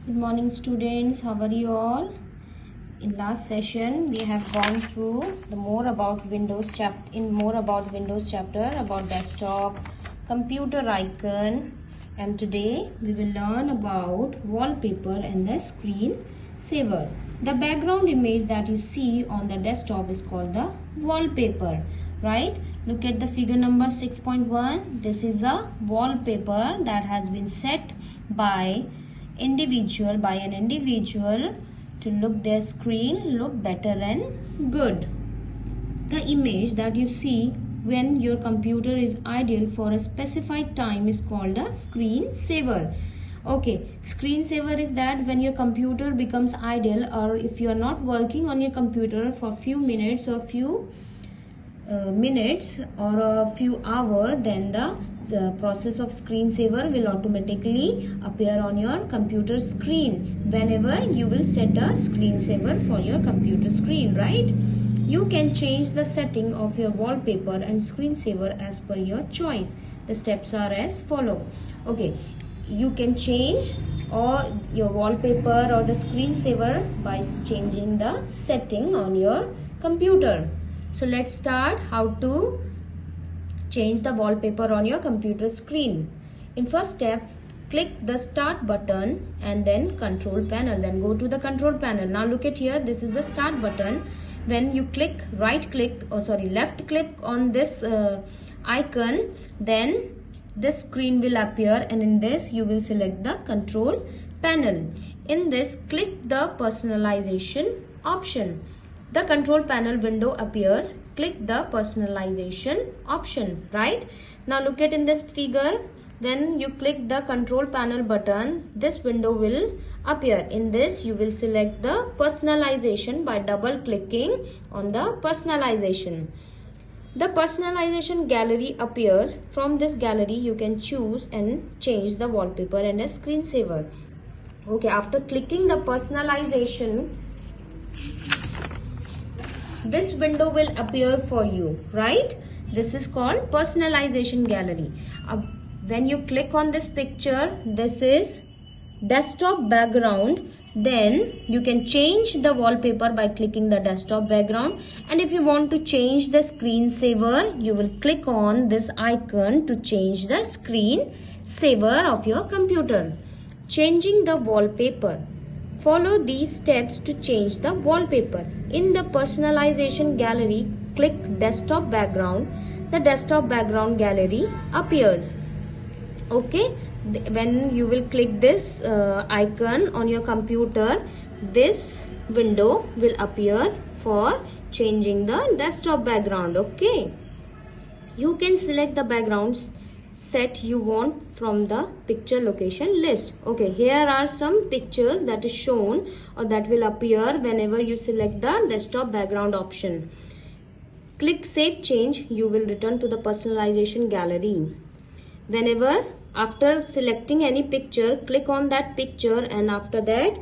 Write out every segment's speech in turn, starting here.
Good morning students, how are you all? In last session we have gone through more about Windows chapter about desktop, computer icon, and today we will learn about wallpaper and the screen saver. The background image that you see on the desktop is called the wallpaper, right? Look at the figure number 6.1. This is the wallpaper that has been set by an individual to look their screen look better and good. The image that you see when your computer is idle for a specified time is called a screen saver. Okay, screen saver is that when your computer becomes idle, or if you are not working on your computer for few minutes or few a few hours, then the process of screen saver will automatically appear on your computer screen whenever you will set a screen saver for your computer screen, right? You can change the setting of your wallpaper and screen saver as per your choice. The steps are as follow. Okay, you can change or your wallpaper or the screen saver by changing the setting on your computer. So let's start how to change the wallpaper on your computer screen. In first step, click the start button and then control panel. Then go to the control panel. Now look at here, this is the start button. When you click left click on this icon, then this screen will appear, and in this you will select the control panel. In this, click the personalization option. The control panel window appears. Click the personalization option, right? Now look at in this figure, when you click the control panel button, this window will appear. In this, you will select the personalization by double clicking on the personalization. The personalization gallery appears. From this gallery, you can choose and change the wallpaper and a screensaver. Okay, after clicking the personalization, this window will appear for you, right? This is called personalization gallery. When you click on this picture, this is desktop background. Then you can change the wallpaper by clicking the desktop background. And if you want to change the screensaver, you will click on this icon to change the screen saver of your computer. Changing the wallpaper. Follow these steps to change the wallpaper. In the personalization gallery, click desktop background. The desktop background gallery appears. Okay, when you will click this icon on your computer, this window will appear for changing the desktop background. Okay, you can select the backgrounds set you want from the picture location list. Okay, here are some pictures that is shown or that will appear whenever you select the desktop background option. Click save change, you will return to the personalization gallery. Whenever after selecting any picture, click on that picture, and after that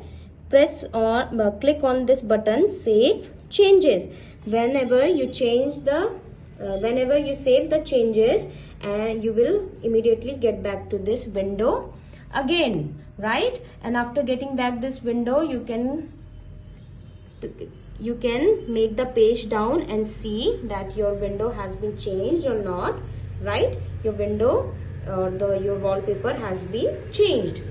press or click on this button save changes. Whenever you change the whenever you save the changes, and you will immediately get back to this window again, right? And after getting back this window, you can make the page down and see that your window has been changed or not, right? Your window or your wallpaper has been changed.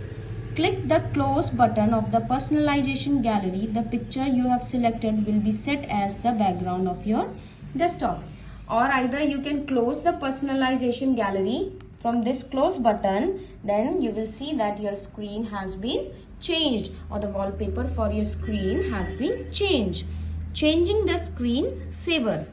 Click the close button of the personalization gallery. The picture you have selected will be set as the background of your desktop. Or either you can close the personalization gallery. From this close button, then you will see that your screen has been changed, or the wallpaper for your screen has been changed. Changing the screen saver.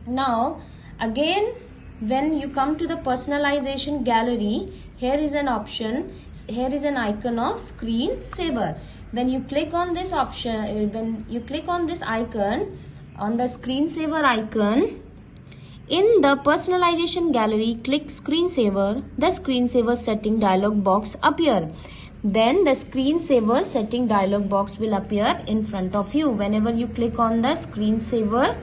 Now again, when you come to the personalization gallery, here is an option, here is an icon of screen saver. When you click on this option, when you click on this icon, on the screensaver icon, in the personalization gallery, click screensaver. The screensaver setting dialog box appear. Then the screensaver setting dialog box will appear in front of you. Whenever you click on the screensaver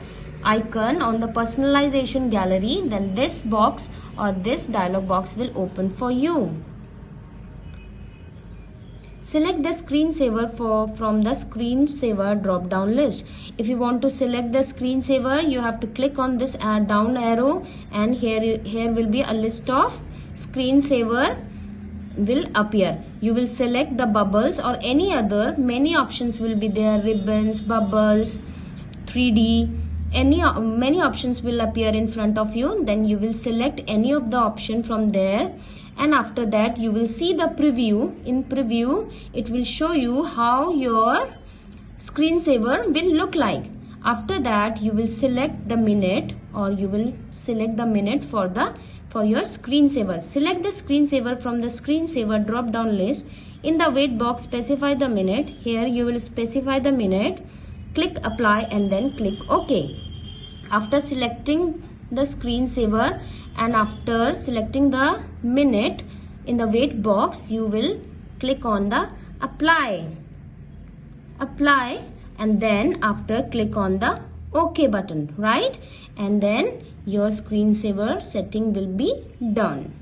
icon on the personalization gallery, then this box or this dialog box will open for you. Select the screensaver from the screensaver drop down list. If you want to select the screensaver, you have to click on this down arrow, and here will be a list of screensaver will appear. You will select the bubbles or any other, many options will be there, ribbons, bubbles, 3D, many options will appear in front of you. Then you will select any of the option from there, and after that you will see the preview. In preview it will show you how your screensaver will look like. After that you will select the minute, or you will select the minute for your screensaver. Select the screensaver from the screensaver drop down list. In the wait box, specify the minute. Here you will specify the minute. Click apply and then click OK. After selecting the screensaver and after selecting the minute in the wait box, you will click on the apply, and then after click on the OK button, right? And then your screensaver setting will be done.